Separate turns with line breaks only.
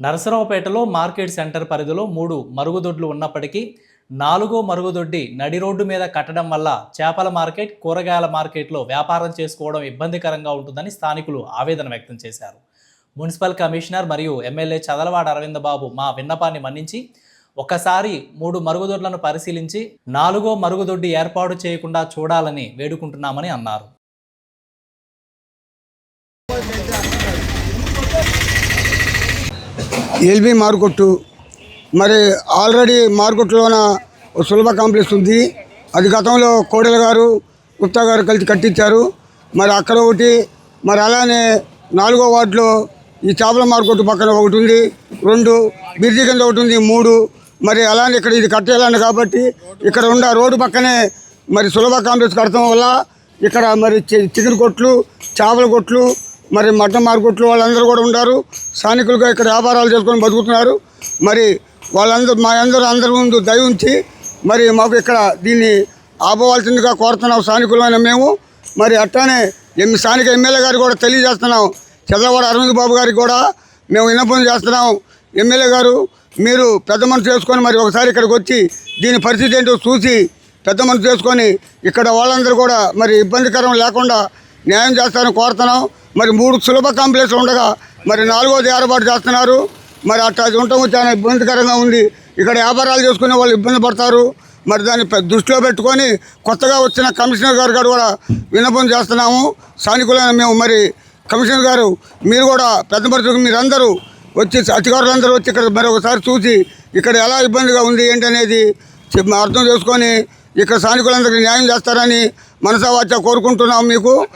నరసరావుపేటలో market centre పరిధిలో 3 మరుగుదొడ్లు ఉన్నప్పటికీ 4వ మరుగుదొడ్డి నడి రోడ్డు మీద కట్టడం వల్ల చేపల మార్కెట్, కూరగాయల మార్కెట్లో వ్యాపారం చేసుకోవడం ఇబ్బందికరంగా ఉంటుందని స్థానికులు ఆవేదన వ్యక్తం చేశారు. మున్సిపల్ కమిషనర్ మరియు ఎమ్మెల్యే చదలవాడ అరవిందబాబు మా విన్నపాన్ని మన్నించి ఒకసారి 3 మరుగుదొడ్లను పరిశీలించి 4వ మరుగుదొడ్డి ఏర్పాటు చేయకుండా చూడాలని వేడుకుంటున్నామని అన్నారు.
ఎల్బీ మార్కెట్టు మరి ఆల్రెడీ మార్కెట్లోన సులభ కాంప్లెక్స్ ఉంది. అది గతంలో కోడెల గారు, గుప్తా గారు కలిసి కట్టించారు. మరి అక్కడ ఒకటి, మరి అలానే 4వ వార్డులో ఈ చేపల మార్కెట్ పక్కన ఒకటి ఉంది, 2 బిర్జీ కింద ఒకటి ఉంది, 3 మరి అలానే ఇక్కడ ఇది కట్టేయాలని కాబట్టి ఇక్కడ ఉన్న రోడ్డు పక్కనే మరి సులభ కాంప్లెక్స్ కడతాం వల్ల ఇక్కడ మరి చికెన్ కొట్లు, చేపల కొట్లు, మరి మటన్ మార్కెట్లు వాళ్ళందరూ కూడా ఉన్నారు. స్థానికులుగా ఇక్కడ వ్యాపారాలు చేసుకొని బతుకుతున్నారు. మరి వాళ్ళందరూ మా అందరి ముందు దయ ఉంచి మరి మాకు ఇక్కడ దీన్ని ఆపవలసిందిగా కోరుతున్నాం స్థానికులమైన మేము. మరి అట్లానే స్థానిక ఎమ్మెల్యే గారికి కూడా తెలియజేస్తున్నాం. చదలవాడ అరవింద్ బాబు గారికి కూడా మేము విన్నపం చేస్తున్నాం. ఎమ్మెల్యే గారు మీరు పెద్ద మనసు చేసుకొని మరి ఒకసారి ఇక్కడికి వచ్చి దీని పరిస్థితి ఏంటో చూసి పెద్ద మనసు చేసుకొని ఇక్కడ వాళ్ళందరూ కూడా మరి ఇబ్బందికరం లేకుండా న్యాయం చేస్తారని కోరుతున్నాం. మరి 3 సులభ కాంప్లెక్స్లు ఉండగా మరి 4వది ఏర్పాటు చేస్తున్నారు. మరి అట్లా ఉండటం చాలా ఇబ్బందికరంగా ఉంది. ఇక్కడ వ్యాపారాలు చేసుకునే వాళ్ళు ఇబ్బంది పడతారు. మరి దాన్ని దృష్టిలో పెట్టుకొని కొత్తగా వచ్చిన కమిషనర్ గారు కూడా విన్నపం చేస్తున్నాము. స్థానికులైన మేము మరి కమిషనర్ గారు మీరు కూడా పెద్ద మనుషులకు మీరందరూ వచ్చి అధికారులందరూ వచ్చి ఇక్కడ మరి ఒకసారి చూసి ఇక్కడ ఎలా ఇబ్బందిగా ఉంది ఏంటనేది అర్థం చేసుకొని ఇక్కడ స్థానికులందరికీ న్యాయం చేస్తారని మనసావాచ కోరుకుంటున్నాం మీకు.